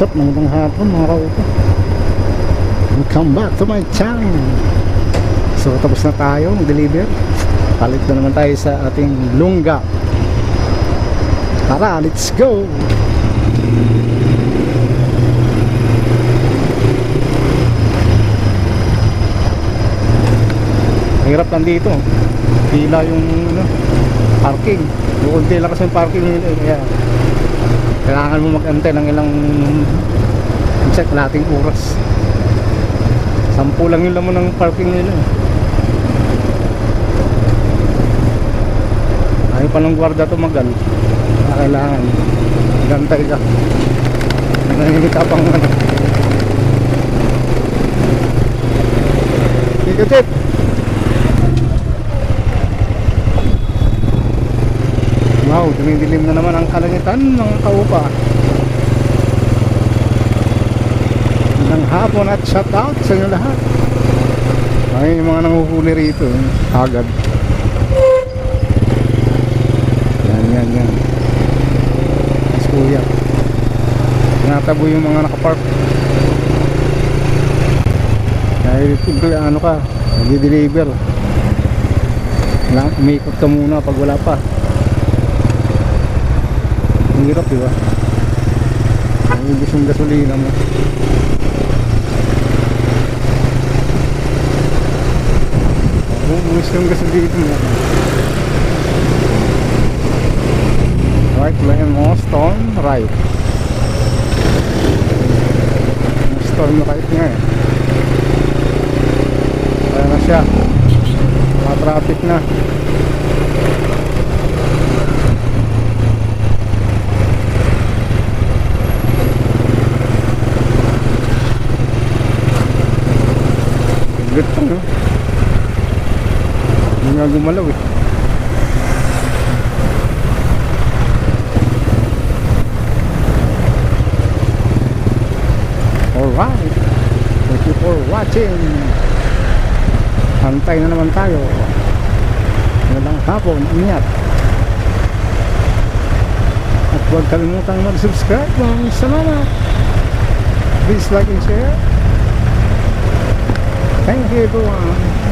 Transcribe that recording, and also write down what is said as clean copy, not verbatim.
What's up, magandang hapon mga kaupo. Welcome back to my channel. So tapos na tayo mag-deliver. Palit na naman tayo sa ating lungga. Tara, let's go. Hirap lang dito. Pila yung parking. Bukunti lang kasi yung parking nila. Kaya kailangan mo mag-antay ng ilang lating oras. 10 lang yung laman ng parking nila. Ayaw pa ng gwarda tumagal. Kailangan gantay ka. Nangingi ka pang ikutip. Wow, dumidilim na naman ang kalangitan mga kaupa. Magandang hapon at shout out sa inyo lahat. Ay, yung mga nanguhuli rito agad. Yan mas kuya natabo yung mga nakapark dahil ano ka nag-deliver, umikot ka muna pag wala pa. Ang hirap, diba? Ang ibig yung gasolina mo. Ubus yung gasolina mo. Right lane mo, storm right. Storm na kahit nga kaya na siya. Traffic na. Good pa, no? Hindi nga gumalaw eh. Alright, thank you for watching. Hantay na naman tayo. Magandang hapon, ingat. At huwag kalimutang mag-subscribe. Maraming salamat. Please like and share. Thank you everyone.